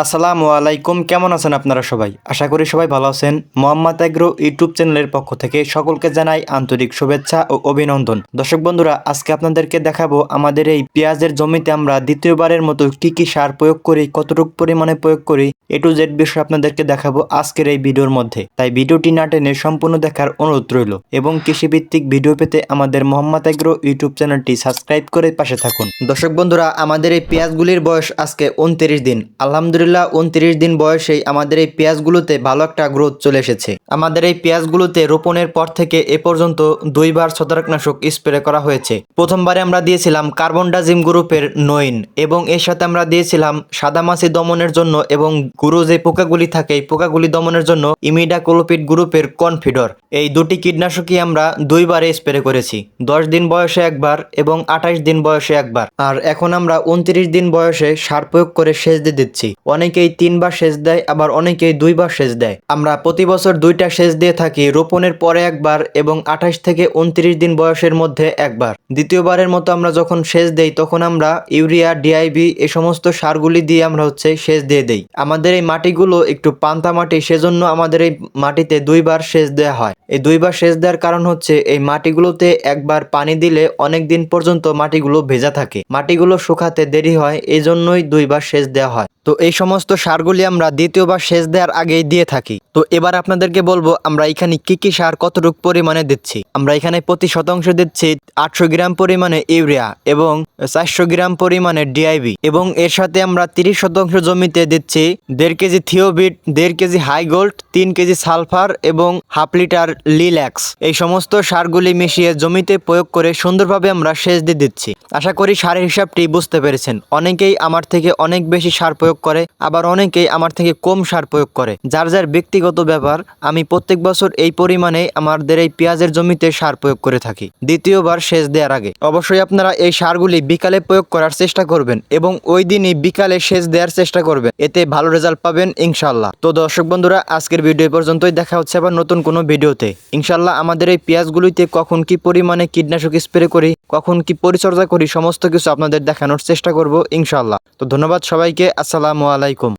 আসসালামু আলাইকুম, কেমন আছেন আপনারা সবাই? আশা করি সবাই ভালো আছেন। মোহাম্মদ এগ্রো ইউটিউব চ্যানেলের পক্ষ থেকে সকলকে জানাই আন্তরিক শুভেচ্ছা ও অভিনন্দন। দর্শক বন্ধুরা, আজকে আপনাদেরকে দেখাবো আমাদের এই পেঁয়াজের জমিতে আমরা দ্বিতীয়বারের মতো কি কি সার প্রয়োগ করি, কতটুকু পরিমাণে প্রয়োগ করি, এ টু জেড বিষয় আপনাদেরকে দেখাবো আজকের এই ভিডিওর মধ্যে। তাই ভিডিওটি না টেনে সম্পূর্ণ দেখার অনুরোধ রইল এবং কৃষিভিত্তিক ভিডিও পেতে আমাদের মোহাম্মদ এগ্রো ইউটিউব চ্যানেলটি সাবস্ক্রাইব করে পাশে থাকুন। দর্শক বন্ধুরা, আমাদের এই পেঁয়াজগুলির বয়স আজকে 29 দিন। আলহামদুলিল্লাহ 29 দিন বয়সেই আমাদের এই পেঁয়াজগুলোতে ভালো একটা গ্রোথ চলে এসেছে। আমাদের এই পেঁয়াজগুলোতে রোপণের পর থেকে এ পর্যন্ত দুইবার ছত্রাকনাশক স্প্রে করা হয়েছে। প্রথমবারে আমরা দিয়েছিলাম কার্বনডাজিম গ্রুপের নইন এবং এর সাথে আমরা দিয়েছিলাম সাদামাছি দমনের জন্য এবং গুঁড়ো যে পোকাগুলি থাকে এই পোকাগুলি দমনের জন্য ইমিডাক্লোপিড গ্রুপের কনফিডর। এই দুটি কীটনাশকই আমরা দুইবারে স্প্রে করেছি, 10 দিন বয়সে একবার এবং 28 দিন বয়সে একবার। আর এখন আমরা 29 দিন বয়সে সার প্রয়োগ করে সেচ দিয়ে দিচ্ছি। অনেকেই 3 বার সেচ দেয়, আবার অনেকেই 2 বার সেচ দেয়। আমরা প্রতি বছর 2টা সেচ দিয়ে থাকি, রোপণের পরে একবার এবং 28 থেকে 29 দিন বয়সের মধ্যে একবার। দ্বিতীয়বারের মতো আমরা যখন সেচ দেই তখন আমরা ইউরিয়া, ডিআইবি এই সমস্ত সারগুলি দিয়ে আমরা সেচ দিয়ে দেই। আমাদের এই মাটিগুলো একটু পান্তা মাটি, সেজন্য আমাদের এই মাটিতে 2 বার সেচ দেওয়া হয়। এই 2 বার সেচ দেওয়ার কারণ হচ্ছে এই মাটিগুলোতে একবার পানি দিলে অনেক দিন পর্যন্ত মাটিগুলো ভেজা থাকে, মাটিগুলো শুকাতে দেরি হয়, এই জন্যই 2 বার সেচ দেওয়া হয়। তো এই সমস্ত সারগুলি আমরা দ্বিতীয়বার সেচ দেওয়ার আগেই দিয়ে থাকি। তো এবার আপনাদেরকে বলবো আমরা এখানে কি কি সার কতটুকু পরিমাণে দিচ্ছি। আমরা এখানে প্রতি শতাংশ দিচ্ছি 800 গ্রাম পরিমাণে ইউরিয়া এবং 400 গ্রাম পরিমাণে ডিআইবি এবং এর সাথে আমরা 30 শতাংশ জমিতে দিচ্ছি 1.5 কেজি থিওবিট, 1.5 kg high gold, 3 kg sulphur এবং হাফ লিটার লিল্যাক্স। এই সমস্ত সারগুলি মিশিয়ে জমিতে প্রয়োগ করে সুন্দরভাবে আমরা সেচ দিয়ে দিচ্ছি। আশা করি সারের হিসাবটি বুঝতে পেরেছেন। অনেকেই আমার থেকে অনেক বেশি সার প্রয়োগ করে, আবার অনেকেই আমার থেকে কম সার প্রয়োগ করে, যার যার ব্যক্তিগত ব্যাপার। আমি প্রত্যেক বছর এই পরিমাণে আমাদের এই পেঁয়াজের জমিতে সার প্রয়োগ করে থাকি দ্বিতীয়বার সেচ দেওয়ার আগে। অবশ্যই আপনারা এই সারগুলি বিকালে প্রয়োগ করার চেষ্টা করবেন এবং ওই দিনই বিকালে সেচ দেওয়ার চেষ্টা করবেন, এতে ভালো রেজাল্ট পাবেন ইনশাল্লাহ। তো দর্শক বন্ধুরা, আজকের ভিডিও পর্যন্তই, দেখা হচ্ছে আবার নতুন কোনো ভিডিওতে ইনশাল্লাহ। আমাদের এই পেঁয়াজগুলিতে কখন কি পরিমাণে কীটনাশক স্প্রে করি, কখন কি পরিচর্যা করি, সমস্ত কিছু আপনাদের দেখানোর চেষ্টা করব ইনশাল্লাহ। তো ধন্যবাদ সবাইকে, আসসালামু আলাইকুম।